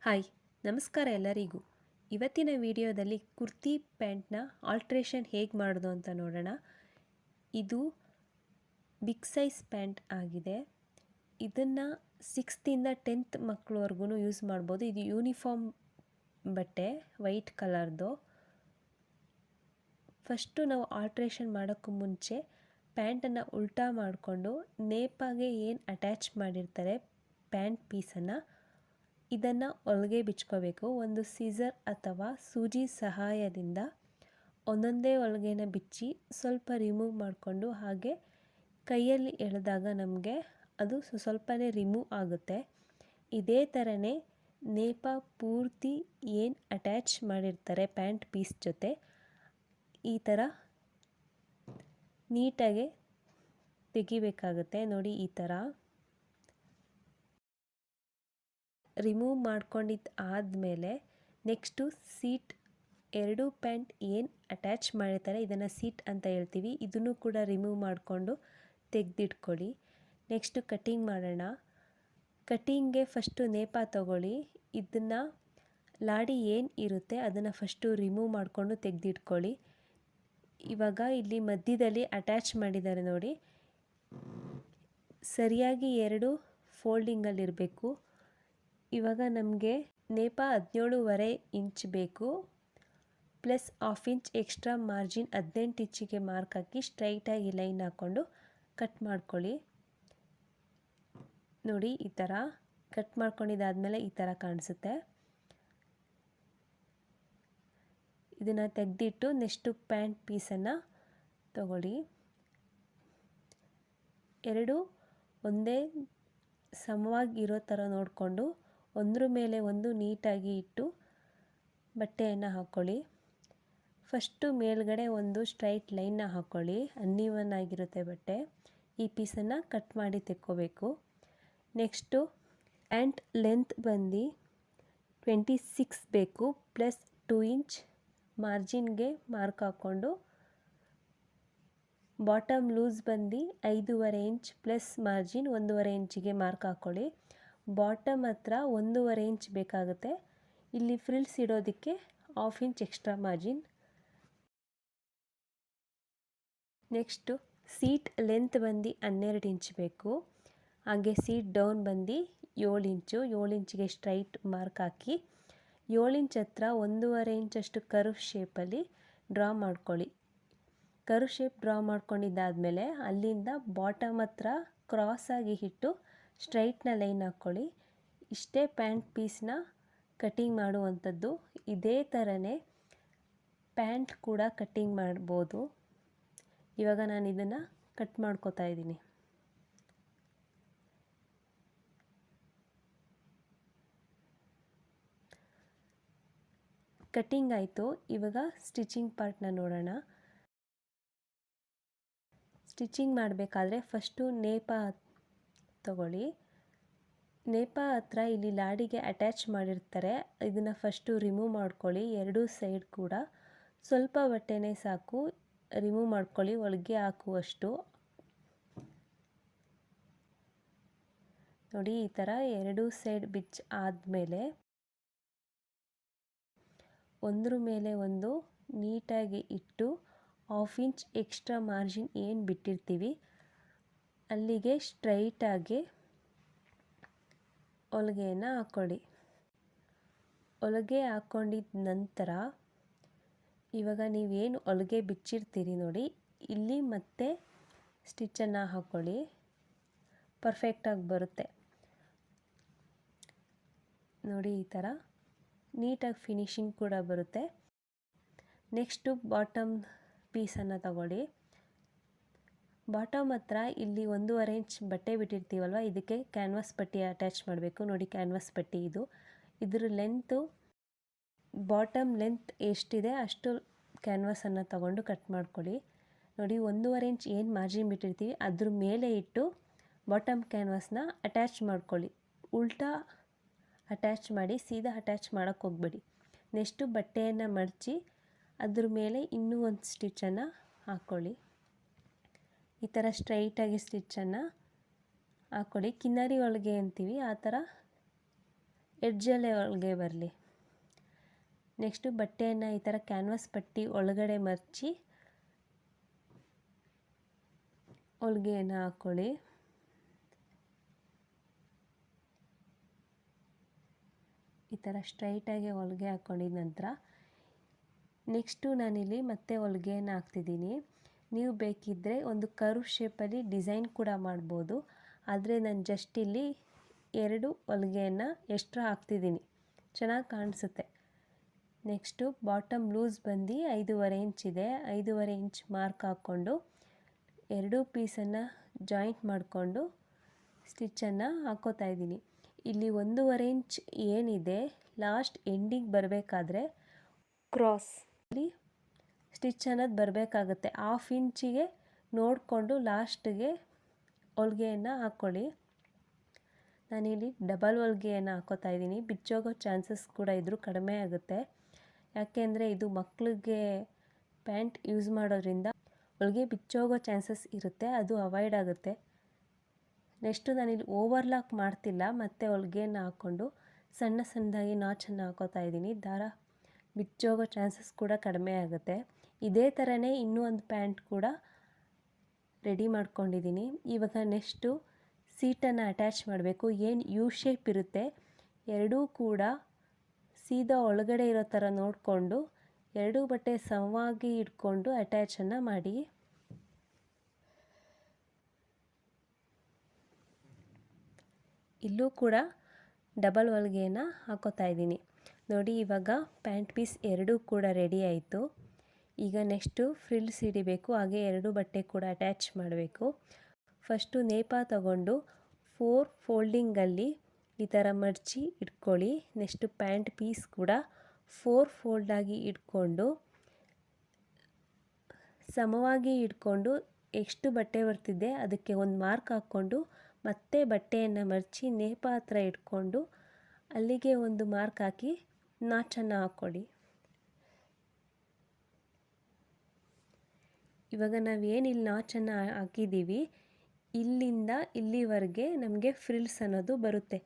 Hi, ನಮಸ್ಕಾರ ಎಲ್ಲರಿಗೂ. ಇವತ್ತಿನ ವಿಡಿಯೋದಲ್ಲಿ ಕುರ್ತಿ ಪ್ಯಾಂಟ್ನ ಆಲ್ಟ್ರೇಷನ್ ಹೇಗೆ ಮಾಡೋದು ಅಂತ ನೋಡೋಣ. ಇದು ಬಿಗ್ ಸೈಜ್ ಪ್ಯಾಂಟ್ ಆಗಿದೆ. ಇದನ್ನು 6th ಇಂದ 10th ಮಕ್ಕಳವರೆಗೂ ಯೂಸ್ ಮಾಡ್ಬೋದು. ಇದು ಯೂನಿಫಾರ್ಮ್ ಬಟ್ಟೆ, ವೈಟ್ ಕಲರ್ದು. ಫಸ್ಟು ನಾವು ಆಲ್ಟ್ರೇಷನ್ ಮಾಡೋಕ್ಕೂ ಮುಂಚೆ ಪ್ಯಾಂಟನ್ನು ಉಲ್ಟಾ ಮಾಡಿಕೊಂಡು ನೇಪಾಗೆ ಏನು ಅಟ್ಯಾಚ್ ಮಾಡಿರ್ತಾರೆ ಪ್ಯಾಂಟ್ ಪೀಸನ್ನು, ಇದನ್ನು ಹೊಲಿಗೆ ಬಿಚ್ಕೋಬೇಕು. ಒಂದು ಸೀಸರ್ ಅಥವಾ ಸೂಜಿ ಸಹಾಯದಿಂದ ಒಂದೊಂದೇ ಹೊಲಿಗೆನ ಬಿಚ್ಚಿ ಸ್ವಲ್ಪ ರಿಮೂವ್ ಮಾಡಿಕೊಂಡು ಹಾಗೆ ಕೈಯಲ್ಲಿ ಎಳೆದಾಗ ನಮಗೆ ಅದು ಸ್ವಲ್ಪನೇ ರಿಮೂವ್ ಆಗುತ್ತೆ. ಇದೇ ಥರನೇ ನೇಪ ಪೂರ್ತಿ ಏನು ಅಟ್ಯಾಚ್ ಮಾಡಿರ್ತಾರೆ ಪ್ಯಾಂಟ್ ಪೀಸ್ ಜೊತೆ ಈ ಥರ ನೀಟಾಗಿ ತೆಗಿಬೇಕಾಗುತ್ತೆ. ನೋಡಿ, ಈ ಥರ ರಿಮೂವ್ ಮಾಡ್ಕೊಂಡಿದ್ದು ಆದಮೇಲೆ ನೆಕ್ಸ್ಟು ಸೀಟ್, ಎರಡು ಪ್ಯಾಂಟ್ ಏನು ಅಟ್ಯಾಚ್ ಮಾಡಿರ್ತಾರೆ ಇದನ್ನು ಸೀಟ್ ಅಂತ ಹೇಳ್ತೀವಿ, ಇದನ್ನು ಕೂಡ ರಿಮೂವ್ ಮಾಡಿಕೊಂಡು ತೆಗೆದಿಟ್ಕೊಳ್ಳಿ. ನೆಕ್ಸ್ಟು ಕಟ್ಟಿಂಗ್ ಮಾಡೋಣ. ಕಟ್ಟಿಂಗ್ಗೆ ಫಸ್ಟು ನೇಪ ತಗೊಳ್ಳಿ. ಇದನ್ನು ಲಾಡಿ ಏನು ಇರುತ್ತೆ ಅದನ್ನು ಫಸ್ಟು ರಿಮೂವ್ ಮಾಡಿಕೊಂಡು ತೆಗೆದಿಟ್ಕೊಳ್ಳಿ. ಇವಾಗ ಇಲ್ಲಿ ಮಧ್ಯದಲ್ಲಿ ಅಟ್ಯಾಚ್ ಮಾಡಿದ್ದಾರೆ ನೋಡಿ, ಸರಿಯಾಗಿ ಎರಡು ಫೋಲ್ಡಿಂಗಲ್ಲಿರಬೇಕು. ಇವಾಗ ನಮಗೆ ನೇಪ 17.5 ಇಂಚ್ ಬೇಕು, ಪ್ಲಸ್ 1/2 ಇಂಚ್ ಎಕ್ಸ್ಟ್ರಾ ಮಾರ್ಜಿನ್ 18 ಇಂಚಿಗೆ ಮಾರ್ಕ್ ಹಾಕಿ ಸ್ಟ್ರೈಟಾಗಿ ಲೈನ್ ಹಾಕ್ಕೊಂಡು ಕಟ್ ಮಾಡ್ಕೊಳ್ಳಿ. ನೋಡಿ, ಈ ಥರ ಕಟ್ ಮಾಡ್ಕೊಂಡಿದ್ದಾದಮೇಲೆ ಈ ಥರ ಕಾಣಿಸುತ್ತೆ. ಇದನ್ನು ತೆಗೆದಿಟ್ಟು ನೆಕ್ಸ್ಟು ಪ್ಯಾಂಟ್ ಪೀಸನ್ನು ತಗೊಳ್ಳಿ. ಎರಡು ಒಂದೇ ಸಮವಾಗಿ ಇರೋ ಥರ ನೋಡಿಕೊಂಡು ಒಂದ್ರ ಮೇಲೆ ಒಂದು ನೀಟಾಗಿ ಇಟ್ಟು ಬಟ್ಟೆಯನ್ನು ಹಾಕ್ಕೊಳ್ಳಿ. ಫಸ್ಟು ಮೇಲ್ಗಡೆ ಒಂದು ಸ್ಟ್ರೈಟ್ ಲೈನ್ನ ಹಾಕ್ಕೊಳ್ಳಿ. ಅನ್ಈವನ್ ಆಗಿರುತ್ತೆ ಬಟ್ಟೆ. ಈ ಪೀಸನ್ನು ಕಟ್ ಮಾಡಿ ತೆಕ್ಕೋಬೇಕು. ನೆಕ್ಸ್ಟು ಪ್ಯಾಂಟ್ ಲೆಂತ್ ಬಂದು 26 ಬೇಕು, ಪ್ಲಸ್ 2 ಇಂಚ್ ಮಾರ್ಜಿನ್ಗೆ ಮಾರ್ಕ್ ಹಾಕ್ಕೊಂಡು ಬಾಟಮ್ ಲೂಸ್ ಬಂದು 5.5 ಇಂಚ್ ಪ್ಲಸ್ ಮಾರ್ಜಿನ್ 1.5 ಇಂಚಿಗೆ ಮಾರ್ಕ್ ಹಾಕ್ಕೊಳ್ಳಿ. ಬಾಟಮ್ ಹತ್ರ 1.5 ಇಂಚ್ ಬೇಕಾಗುತ್ತೆ. ಇಲ್ಲಿ ಫ್ರಿಲ್ಸ್ ಇಡೋದಕ್ಕೆ 1/2 inch extra margin. Next seat length ಬಂದು 12 ಇಂಚ್ ಬೇಕು. ಹಾಗೆ ಸೀಟ್ ಡೌನ್ ಬಂದು 7 ಇಂಚು. 7 ಇಂಚಿಗೆ ಸ್ಟ್ರೈಟ್ ಮಾರ್ಕ್ ಹಾಕಿ 7 ಇಂಚ್ ಹತ್ರ 1.5 ಇಂಚಷ್ಟು ಕರ್ವ್ ಶೇಪಲ್ಲಿ ಡ್ರಾ ಮಾಡ್ಕೊಳ್ಳಿ. ಕರ್ವ್ ಶೇಪ್ ಡ್ರಾ ಮಾಡ್ಕೊಂಡಿದ್ದಾದಮೇಲೆ ಅಲ್ಲಿಂದ ಬಾಟಮ್ ಹತ್ರ ಕ್ರಾಸಾಗಿ ಇಟ್ಟು ಸ್ಟ್ರೈಟ್ನ ಲೈನ್ ಹಾಕ್ಕೊಳ್ಳಿ. ಇಷ್ಟೇ ಪ್ಯಾಂಟ್ ಪೀಸ್ನ ಕಟ್ಟಿಂಗ್ ಮಾಡುವಂಥದ್ದು. ಇದೇ ಥರನೇ ಪ್ಯಾಂಟ್ ಕೂಡ ಕಟ್ಟಿಂಗ್ ಮಾಡ್ಬೋದು. ಇವಾಗ ನಾನು ಇದನ್ನು ಕಟ್ ಮಾಡ್ಕೋತಾ ಇದ್ದೀನಿ. ಕಟ್ಟಿಂಗ್ ಆಯಿತು. ಇವಾಗ ಸ್ಟಿಚಿಂಗ್ ಪಾರ್ಟ್ನ ನೋಡೋಣ. ಸ್ಟಿಚಿಂಗ್ ಮಾಡಬೇಕಾದ್ರೆ ಫಸ್ಟು ನೇಪ ತಗೊಳ್ಳಿ. ನೇಪ ಹತ್ರ ಇಲ್ಲಿ ಲಾಡಿಗೆ ಅಟ್ಯಾಚ್ ಮಾಡಿರ್ತಾರೆ, ಇದನ್ನು ಫಸ್ಟು ರಿಮೂವ್ ಮಾಡ್ಕೊಳ್ಳಿ. ಎರಡೂ ಸೈಡ್ ಕೂಡ ಸ್ವಲ್ಪ ಬಟ್ಟೆನೇ ಸಾಕು, ರಿಮೂವ್ ಮಾಡ್ಕೊಳ್ಳಿ ಹೊಲಿಗೆ ಹಾಕುವಷ್ಟು. ನೋಡಿ, ಈ ಥರ ಎರಡೂ ಸೈಡ್ ಬಿಚ್ ಆದಮೇಲೆ ಒಂದ್ರ ಮೇಲೆ ಒಂದು ನೀಟಾಗಿ ಇಟ್ಟು 1/2 ಇಂಚ್ ಎಕ್ಸ್ಟ್ರಾ ಮಾರ್ಜಿನ್ ಏನು ಬಿಟ್ಟಿರ್ತೀವಿ ಅಲ್ಲಿಗೆ ಸ್ಟ್ರೈಟಾಗಿ ಹೊಲಿಗೆಯನ್ನು ಹಾಕ್ಕೊಳ್ಳಿ. ಹೊಲಿಗೆ ಹಾಕ್ಕೊಂಡಿದ್ದ ನಂತರ ಇವಾಗ ನೀವೇನು ಹೊಲಿಗೆ ಬಿಚ್ಚಿರ್ತೀರಿ ನೋಡಿ, ಇಲ್ಲಿ ಮತ್ತೆ ಸ್ಟಿಚ್ಚನ್ನು ಹಾಕ್ಕೊಳ್ಳಿ. ಪರ್ಫೆಕ್ಟಾಗಿ ಬರುತ್ತೆ ನೋಡಿ, ಈ ಥರ ನೀಟಾಗಿ ಫಿನಿಶಿಂಗ್ ಕೂಡ ಬರುತ್ತೆ. ನೆಕ್ಸ್ಟು ಬಾಟಮ್ ಪೀಸನ್ನು ತಗೊಳ್ಳಿ. ಬಾಟಮ್ ಹತ್ರ ಇಲ್ಲಿ 1.5 ಇಂಚ್ ಬಟ್ಟೆ ಬಿಟ್ಟಿರ್ತೀವಲ್ವ, ಇದಕ್ಕೆ ಕ್ಯಾನ್ವಾಸ್ ಪಟ್ಟಿ ಅಟ್ಯಾಚ್ ಮಾಡಬೇಕು. ನೋಡಿ, ಕ್ಯಾನ್ವಾಸ್ ಪಟ್ಟಿ ಇದು. ಇದ್ರ ಲೆಂತು, ಬಾಟಮ್ ಲೆಂತ್ ಎಷ್ಟಿದೆ ಅಷ್ಟು ಕ್ಯಾನ್ವಾಸನ್ನು ತಗೊಂಡು ಕಟ್ ಮಾಡ್ಕೊಳ್ಳಿ. ನೋಡಿ, 1.5 ಇಂಚ್ ಏನು ಮಾರ್ಜಿನ್ ಬಿಟ್ಟಿರ್ತೀವಿ ಅದ್ರ ಮೇಲೆ ಇಟ್ಟು ಬಾಟಮ್ ಕ್ಯಾನ್ವಾಸ್ನ ಅಟ್ಯಾಚ್ ಮಾಡ್ಕೊಳ್ಳಿ. ಉಲ್ಟಾ ಅಟ್ಯಾಚ್ ಮಾಡಿ, ಸೀದಾ ಅಟ್ಯಾಚ್ ಮಾಡೋಕ್ಕೆ ಹೋಗಬೇಡಿ. ನೆಕ್ಸ್ಟು ಬಟ್ಟೆಯನ್ನು ಮಡಚಿ ಅದ್ರ ಮೇಲೆ ಇನ್ನೂ ಒಂದು ಸ್ಟಿಚ್ಚನ್ನು ಹಾಕ್ಕೊಳ್ಳಿ. ಈ ಥರ ಸ್ಟ್ರೈಟಾಗಿ ಸ್ಟಿಚ್ಚನ್ನು ಹಾಕ್ಕೊಳ್ಳಿ. ಕಿನ್ನರಿ ಹೊಲಿಗೆ ಅಂತೀವಿ, ಆ ಥರ ಎಡ್ಜಲ್ಲೇ ಹೊಲಿಗೆ ಬರಲಿ. ನೆಕ್ಸ್ಟು ಬಟ್ಟೆಯನ್ನು ಈ ಥರ ಕ್ಯಾನ್ವಾಸ್ ಪಟ್ಟಿ ಒಳಗಡೆ ಮರ್ಚಿ ಹೊಲಿಗೆಯನ್ನು ಹಾಕ್ಕೊಳ್ಳಿ. ಈ ಥರ ಸ್ಟ್ರೈಟಾಗಿ ಹೊಲಿಗೆ ಹಾಕ್ಕೊಂಡಿದ ನಂತರ ನೆಕ್ಸ್ಟು ನಾನಿಲ್ಲಿ ಮತ್ತೆ ಹೊಲಿಗೆಯನ್ನು ಹಾಕ್ತಿದ್ದೀನಿ. ನೀವು ಬೇಕಿದ್ದರೆ ಒಂದು ಕರ್ವ್ ಶೇಪಲ್ಲಿ ಡಿಸೈನ್ ಕೂಡ ಮಾಡ್ಬೋದು, ಆದರೆ ನಾನು ಜಸ್ಟ್ ಇಲ್ಲಿ 2 ಹೊಲಿಗೆಯನ್ನು ಎಕ್ಸ್ಟ್ರಾ ಹಾಕ್ತಿದ್ದೀನಿ, ಚೆನ್ನಾಗಿ ಕಾಣಿಸುತ್ತೆ. ನೆಕ್ಸ್ಟು ಬಾಟಮ್ ಲೂಸ್ ಬಂದು 5.5 ಇಂಚ್ ಇದೆ. 5.5 ಇಂಚ್ ಮಾರ್ಕ್ ಹಾಕ್ಕೊಂಡು 2 ಪೀಸನ್ನು ಜಾಯಿಂಟ್ ಮಾಡಿಕೊಂಡು ಸ್ಟಿಚ್ಚನ್ನು ಹಾಕ್ಕೋತಾ ಇದ್ದೀನಿ. ಇಲ್ಲಿ 1.5 ಇಂಚ್ ಏನಿದೆ ಲಾಸ್ಟ್ ಎಂಡಿಗೆ ಬರಬೇಕಾದ್ರೆ ಕ್ರಾಸ್ ಇಲ್ಲಿ ಸ್ಟಿಚ್ ಅನ್ನೋದು ಬರಬೇಕಾಗುತ್ತೆ. 1/2 ಇಂಚಿಗೆ ನೋಡಿಕೊಂಡು ಲಾಸ್ಟಿಗೆ ಹೊಲಿಗೆಯನ್ನು ಹಾಕ್ಕೊಳ್ಳಿ. ನಾನಿಲ್ಲಿ ಡಬಲ್ ಹೊಲಿಗೆಯನ್ನು ಹಾಕ್ಕೋತಾ ಇದ್ದೀನಿ. ಬಿಚ್ಚೋಗೋ ಚಾನ್ಸಸ್ ಕೂಡ ಇದ್ರೂ ಕಡಿಮೆ ಆಗುತ್ತೆ. ಯಾಕೆಂದರೆ ಇದು ಮಕ್ಕಳಿಗೆ ಪ್ಯಾಂಟ್ ಯೂಸ್ ಮಾಡೋದ್ರಿಂದ ಹೊಲಿಗೆ ಬಿಚ್ಚೋಗೋ ಚಾನ್ಸಸ್ ಇರುತ್ತೆ, ಅದು ಅವಾಯ್ಡ್ ಆಗುತ್ತೆ. ನೆಕ್ಸ್ಟು ನಾನಿಲ್ಲಿ ಓವರ್ಲಾಕ್ ಮಾಡ್ತಿಲ್ಲ, ಮತ್ತು ಹೊಲಿಗೆಯನ್ನು ಹಾಕ್ಕೊಂಡು ಸಣ್ಣದಾಗಿ ನಾಚನ್ನು ಹಾಕೋತಾ ಇದ್ದೀನಿ. ದಾರ ಬಿಚ್ಚೋಗೋ ಚಾನ್ಸಸ್ ಕೂಡ ಕಡಿಮೆ ಆಗುತ್ತೆ. ಇದೇ ಥರನೇ ಇನ್ನೂ ಒಂದು ಪ್ಯಾಂಟ್ ಕೂಡ ರೆಡಿ ಮಾಡ್ಕೊಂಡಿದ್ದೀನಿ. ಇವಾಗ ನೆಕ್ಸ್ಟು ಸೀಟನ್ನು ಅಟ್ಯಾಚ್ ಮಾಡಬೇಕು. ಏನು ಯು ಶೇಪ್ ಇರುತ್ತೆ ಎರಡೂ ಕೂಡ ಸೀದಾ ಒಳಗಡೆ ಇರೋ ಥರ ನೋಡಿಕೊಂಡು 2 ಬಟ್ಟೆ ಸಮವಾಗಿ ಇಟ್ಕೊಂಡು ಅಟ್ಯಾಚನ್ನು ಮಾಡಿ. ಇಲ್ಲೂ ಕೂಡ ಡಬಲ್ ಹೊಲಿಗೆಯನ್ನು ಹಾಕೋತಾ ಇದ್ದೀನಿ. ನೋಡಿ, ಇವಾಗ ಪ್ಯಾಂಟ್ ಪೀಸ್ 2 ಕೂಡ ರೆಡಿ ಆಯಿತು. ಈಗ ನೆಕ್ಸ್ಟು ಫ್ರಿಲ್ಸ್ ಹಿಡಿಬೇಕು, ಹಾಗೆ 2 ಬಟ್ಟೆ ಕೂಡ ಅಟ್ಯಾಚ್ ಮಾಡಬೇಕು. ಫಸ್ಟು ನೇಪ ತಗೊಂಡು 4 ಫೋಲ್ಡಿಂಗಲ್ಲಿ ಈ ಥರ ಮಡಚಿ ಇಟ್ಕೊಳ್ಳಿ. ನೆಕ್ಸ್ಟು ಪ್ಯಾಂಟ್ ಪೀಸ್ ಕೂಡ 4 ಫೋಲ್ಡಾಗಿ ಇಟ್ಕೊಂಡು ಸಮವಾಗಿ ಇಟ್ಕೊಂಡು ಎಷ್ಟು ಬಟ್ಟೆ ಬರ್ತಿದೆ ಅದಕ್ಕೆ ಒಂದು ಮಾರ್ಕ್ ಹಾಕ್ಕೊಂಡು ಮತ್ತೆ ಬಟ್ಟೆಯನ್ನು ಮಡಚಿ ನೇಪ ಹತ್ರ ಇಟ್ಕೊಂಡು ಅಲ್ಲಿಗೆ ಒಂದು ಮಾರ್ಕ್ ಹಾಕಿ ನಾಚನ್ನು ಹಾಕ್ಕೊಳ್ಳಿ. ಇವಾಗ ನಾವೇನು ಇಲ್ಲಿ ನಾಚನ್ನು ಹಾಕಿದ್ದೀವಿ ಇಲ್ಲಿಂದ ಇಲ್ಲಿವರೆಗೆ ನಮಗೆ ಫ್ರಿಲ್ಸ್ ಅನ್ನೋದು ಬರುತ್ತೆ.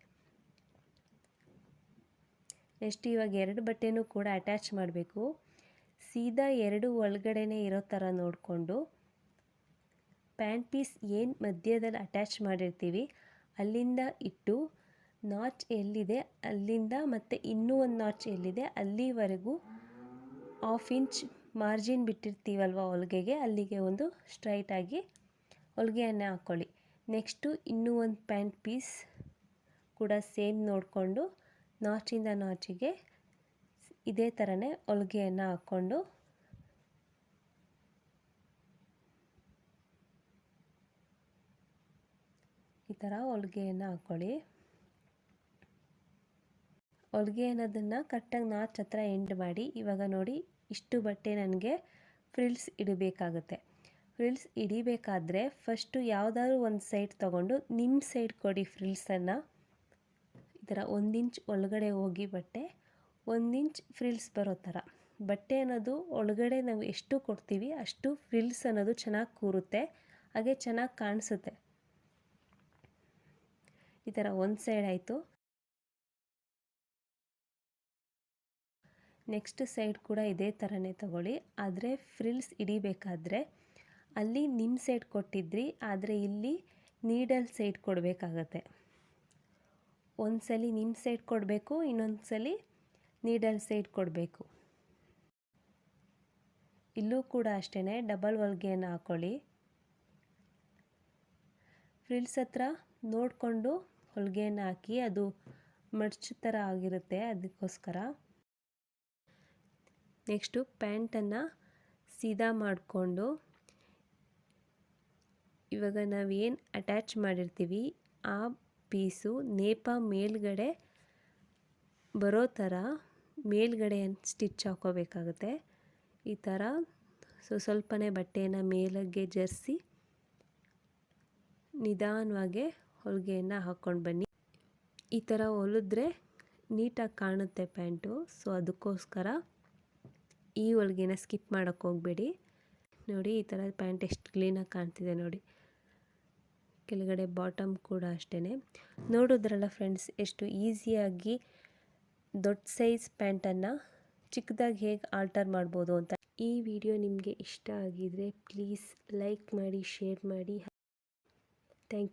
ನೆಕ್ಸ್ಟ್ ಇವಾಗ 2 ಬಟ್ಟೆನೂ ಕೂಡ ಅಟ್ಯಾಚ್ ಮಾಡಬೇಕು. ಸೀದಾ 2 ಒಳಗಡೆನೇ ಇರೋ ಥರ ನೋಡಿಕೊಂಡು ಪ್ಯಾಂಟ್ ಪೀಸ್ ಏನು ಮಧ್ಯದಲ್ಲಿ ಅಟ್ಯಾಚ್ ಮಾಡಿರ್ತೀವಿ ಅಲ್ಲಿಂದ ಇಟ್ಟು ನಾಚ್ ಎಲ್ಲಿದೆ ಅಲ್ಲಿಂದ ಮತ್ತು ಇನ್ನೂ ಒಂದು ನಾಚ್ ಎಲ್ಲಿದೆ ಅಲ್ಲಿವರೆಗೂ 1/2 ಇಂಚ್ ಮಾರ್ಜಿನ್ ಬಿಟ್ಟಿರ್ತೀವಲ್ವ ಹೊಲಿಗೆಗೆ, ಅಲ್ಲಿಗೆ ಒಂದು ಸ್ಟ್ರೈಟಾಗಿ ಹೊಲಿಗೆಯನ್ನು ಹಾಕ್ಕೊಳ್ಳಿ. ನೆಕ್ಸ್ಟು ಇನ್ನೂ ಒಂದು ಪ್ಯಾಂಟ್ ಪೀಸ್ ಕೂಡ ಸೇಮ್ ನೋಡಿಕೊಂಡು ನಾಚಿಂದ ನಾಚಿಗೆ ಇದೇ ಥರನೇ ಹೊಲಿಗೆಯನ್ನು ಹಾಕ್ಕೊಂಡು ಈ ಥರ ಹೊಲಿಗೆಯನ್ನು ಹಾಕ್ಕೊಳ್ಳಿ. ಹೊಲಿಗೆ ಅನ್ನೋದನ್ನು ಕರೆಕ್ಟಾಗಿ ನಾಚ್ ಹತ್ರ ಎಂಡ್ ಮಾಡಿ. ಇವಾಗ ನೋಡಿ, ಇಷ್ಟು ಬಟ್ಟೆ ನನಗೆ ಫ್ರಿಲ್ಸ್ ಇಡಬೇಕಾಗುತ್ತೆ. ಫ್ರಿಲ್ಸ್ ಹಿಡಿಬೇಕಾದ್ರೆ ಫಸ್ಟು ಯಾವುದಾದ್ರೂ ಒಂದು ಸೈಡ್ ತೊಗೊಂಡು ನಿಮ್ಮ ಸೈಡ್ ಕೊಡಿ ಫ್ರಿಲ್ಸನ್ನು. ಈ ಥರ 1 ಇಂಚ್ ಒಳಗಡೆ ಹೋಗಿ ಬಟ್ಟೆ 1 ಇಂಚ್ ಫ್ರಿಲ್ಸ್ ಬರೋ ಥರ. ಬಟ್ಟೆ ಅನ್ನೋದು ಒಳಗಡೆ ನಾವು ಎಷ್ಟು ಕೊಡ್ತೀವಿ ಅಷ್ಟು ಫ್ರಿಲ್ಸ್ ಅನ್ನೋದು ಚೆನ್ನಾಗಿ ಕೂರುತ್ತೆ, ಹಾಗೆ ಚೆನ್ನಾಗಿ ಕಾಣಿಸುತ್ತೆ. ಈ ಥರ ಒಂದು ಸೈಡ್ ಆಯಿತು. ನೆಕ್ಸ್ಟ್ ಸೈಡ್ ಕೂಡ ಇದೇ ಥರನೇ ತಗೊಳ್ಳಿ. ಆದರೆ ಫ್ರಿಲ್ಸ್ ಹಿಡಿಬೇಕಾದ್ರೆ ಅಲ್ಲಿ ನಿಮ್ಮ ಸೈಡ್ ಕೊಟ್ಟಿದ್ರಿ, ಆದರೆ ಇಲ್ಲಿ ನೀಡಲ್ ಸೈಡ್ ಕೊಡಬೇಕಾಗತ್ತೆ. ಒಂದು ಸಲ ನಿಮ್ಮ ಸೈಡ್ ಕೊಡಬೇಕು, ಇನ್ನೊಂದು ಸಲ ನೀಡಲ್ ಸೈಡ್ ಕೊಡಬೇಕು. ಇಲ್ಲೂ ಕೂಡ ಅಷ್ಟೇ ಡಬಲ್ ಹೊಲಿಗೆಯನ್ನು ಹಾಕ್ಕೊಳ್ಳಿ. ಫ್ರಿಲ್ಸ್ ಹತ್ರ ನೋಡಿಕೊಂಡು ಹೊಲಿಗೆಯನ್ನು ಹಾಕಿ, ಅದು ಮಡ್ಚು ಥರ ಆಗಿರುತ್ತೆ, ಅದಕ್ಕೋಸ್ಕರ. ನೆಕ್ಸ್ಟು ಪ್ಯಾಂಟನ್ನು ಸೀದಾ ಮಾಡಿಕೊಂಡು ಇವಾಗ ನಾವೇನು ಅಟ್ಯಾಚ್ ಮಾಡಿರ್ತೀವಿ ಆ ಪೀಸು ನೇಪ ಮೇಲ್ಗಡೆ ಬರೋ ಥರ ಮೇಲ್ಗಡೆ ಸ್ಟಿಚ್ ಹಾಕೋಬೇಕಾಗುತ್ತೆ. ಈ ಥರ ಸ್ವಲ್ಪನೇ ಬಟ್ಟೆಯನ್ನು ಮೇಲಕ್ಕೆ ಜರಿಸಿ ನಿಧಾನವಾಗಿ ಹೊಲಿಗೆಯನ್ನು ಹಾಕ್ಕೊಂಡು ಬನ್ನಿ. ಈ ಥರ ಹೊಲಿದ್ರೆ ನೀಟಾಗಿ ಕಾಣುತ್ತೆ ಪ್ಯಾಂಟು. ಸೊ ಅದಕ್ಕೋಸ್ಕರ ಈ ಹೊಲಿಗೆನ ಸ್ಕಿಪ್ ಮಾಡೋಕ್ಕೆ ಹೋಗಬೇಡಿ. ನೋಡಿ, ಈ ಥರ ಪ್ಯಾಂಟ್ ಎಷ್ಟು ಕ್ಲೀನಾಗಿ ಕಾಣ್ತಿದೆ ನೋಡಿ. ಕೆಳಗಡೆ ಬಾಟಮ್ ಕೂಡ ಅಷ್ಟೇ. ನೋಡಿದ್ರಲ್ಲ ಫ್ರೆಂಡ್ಸ್, ಎಷ್ಟು ಈಸಿಯಾಗಿ ದೊಡ್ಡ ಸೈಜ್ ಪ್ಯಾಂಟನ್ನು ಚಿಕ್ಕದಾಗಿ ಹೇಗೆ ಆಲ್ಟರ್ ಮಾಡ್ಬೋದು ಅಂತ. ಈ ವಿಡಿಯೋ ನಿಮಗೆ ಇಷ್ಟ ಆಗಿದರೆ ಪ್ಲೀಸ್ ಲೈಕ್ ಮಾಡಿ, ಶೇರ್ ಮಾಡಿ. Thank you.